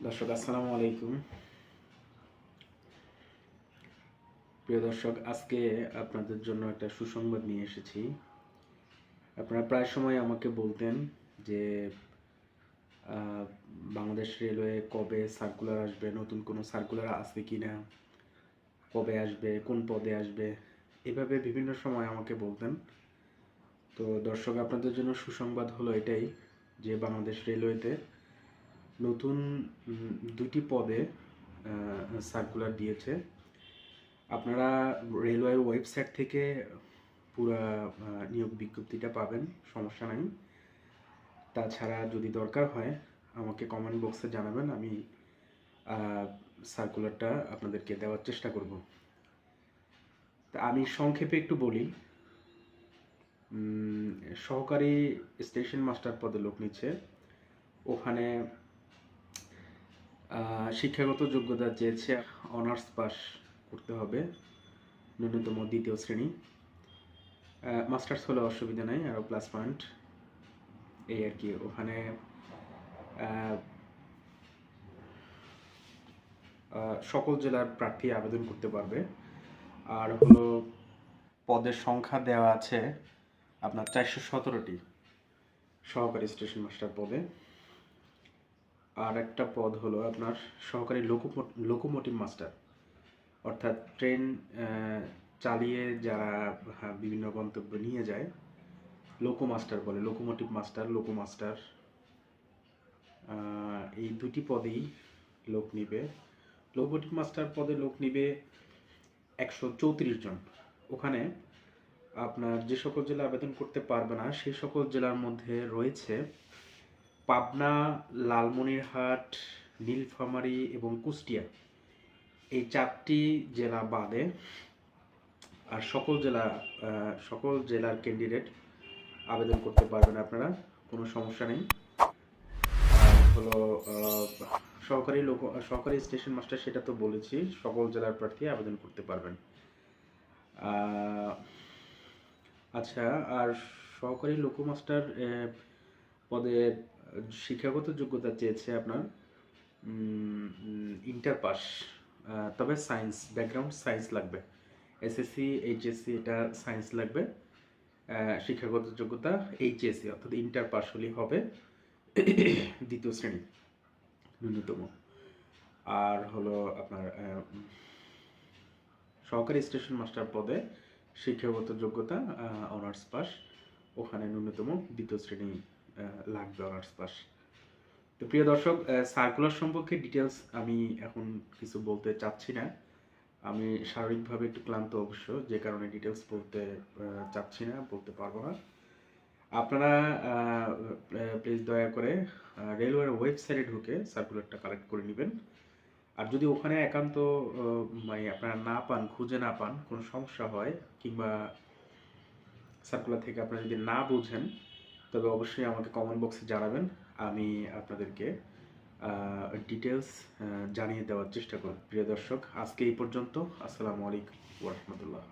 দর্শক আসসালামু আলাইকুম। প্রিয় দর্শক, আজকে আপনাদের জন্য একটা সুসংবাদ নিয়ে এসেছি। আপনারা প্রায় সময় আমাকে বলতেন যে বাংলাদেশ রেলওয়ে কবে সার্কুলার আসবে, নতুন কোনো সার্কুলার আসবে কি না, কবে আসবে, কোন পদে আসবে, এভাবে বিভিন্ন সময় আমাকে বলতেন। তো দর্শক, আপনাদের জন্য সুসংবাদ হলো এটাই যে বাংলাদেশ রেলওয়েতে নতুন দুটি পদে সার্কুলার দিয়েছে। আপনারা রেলওয়ের ওয়েবসাইট থেকে পুরা নিয়োগ বিজ্ঞপ্তিটা পাবেন, সমস্যা নাই। তাছাড়া যদি দরকার হয় আমাকে কমেন্ট বক্সে জানাবেন, আমি সার্কুলারটা আপনাদেরকে দেওয়ার চেষ্টা করব। তা আমি সংক্ষেপে একটু বলি। সহকারী স্টেশন মাস্টার পদে লোক নিচ্ছে। ওখানে শিক্ষাগত যোগ্যতা চেয়েছে অনার্স পাস করতে হবে, ন্যূনতম দ্বিতীয় শ্রেণী। মাস্টার্স হলে অসুবিধা নেই, আরও প্লাস পয়েন্ট এই আর কি। ওখানে সকল জেলার প্রার্থী আবেদন করতে পারবে। আর হলো পদের সংখ্যা দেওয়া আছে আপনার 417টি সহকারী স্টেশন মাস্টার পদে। আর একটা পদ হলো আপনার সহকারী লোকোমোটিভ মাস্টার, অর্থাৎ ট্রেন চালিয়ে যারা বিভিন্ন গন্তব্যে নিয়ে যায়, লোকো মাস্টার বলে, লোকোমোটিভ মাস্টার, লোকো মাস্টার। এই দুটি পদেই লোক নিবে। লোকোমোটিভ মাস্টার পদে লোক নিবে 134 জন। ওখানে আপনার যে সকল জেলা আবেদন করতে পারবে না সেই সকল জেলার মধ্যে রয়েছে পাবনা, লালমনিরহাট, নীলফামারী এবং কুষ্টিয়া। এই 4টি জেলা বাদে আর সকল জেলার ক্যান্ডিডেট আবেদন করতে পারবেন আপনারা, কোনো সমস্যা নেই। হলো সহকারী স্টেশন মাস্টার, সেটা তো বলেছি, সকল জেলার প্রার্থী আবেদন করতে পারবেন। আচ্ছা, আর সহকারী লোকো মাস্টার পদে শিক্ষাগত যোগ্যতা চেয়েছে আপনার ইন্টার পাস, তবে সায়েন্স ব্যাকগ্রাউন্ড, সায়েন্স লাগবে। এসএসসি, এইচএসসি এটা সায়েন্স লাগবে। শিক্ষাগত যোগ্যতা এইচএসসি অর্থাৎ ইন্টার পাস হলেই হবে, দ্বিতীয় শ্রেণী ন্যূনতম। আর হলো আপনার সহকারী স্টেশন মাস্টার পদে শিক্ষাগত যোগ্যতা অনার্স পাস, ওখানে ন্যূনতম দ্বিতীয় শ্রেণী লাগবে, অনার্স পাস। তো প্রিয় দর্শক, সার্কুলার সম্পর্কে ডিটেলস আমি এখন কিছু বলতে চাচ্ছি না। আমি শারীরিকভাবে একটু ক্লান্ত অবশ্য, যে কারণে ডিটেলস বলতে চাচ্ছি না, বলতে পারবো না। আপনারা প্লিজ দয়া করে রেলওয়ের ওয়েবসাইটে ঢুকে সার্কুলারটা কালেক্ট করে নেবেন। আর যদি ওখানে একান্ত মানে আপনারা না পান, খুঁজে না পান, কোনো সমস্যা হয়, কিংবা সার্কুলার থেকে আপনারা যদি না বুঝেন, তবে অবশ্যই আমাকে কমেন্ট বক্সে জানাবেন, আমি আপনাদেরকে ডিটেলস জানিয়ে দেওয়ার চেষ্টা করব। প্রিয় দর্শক, আজকে এই পর্যন্ত। আসসালামু আলাইকুম ওয়া রাহমাতুল্লাহ।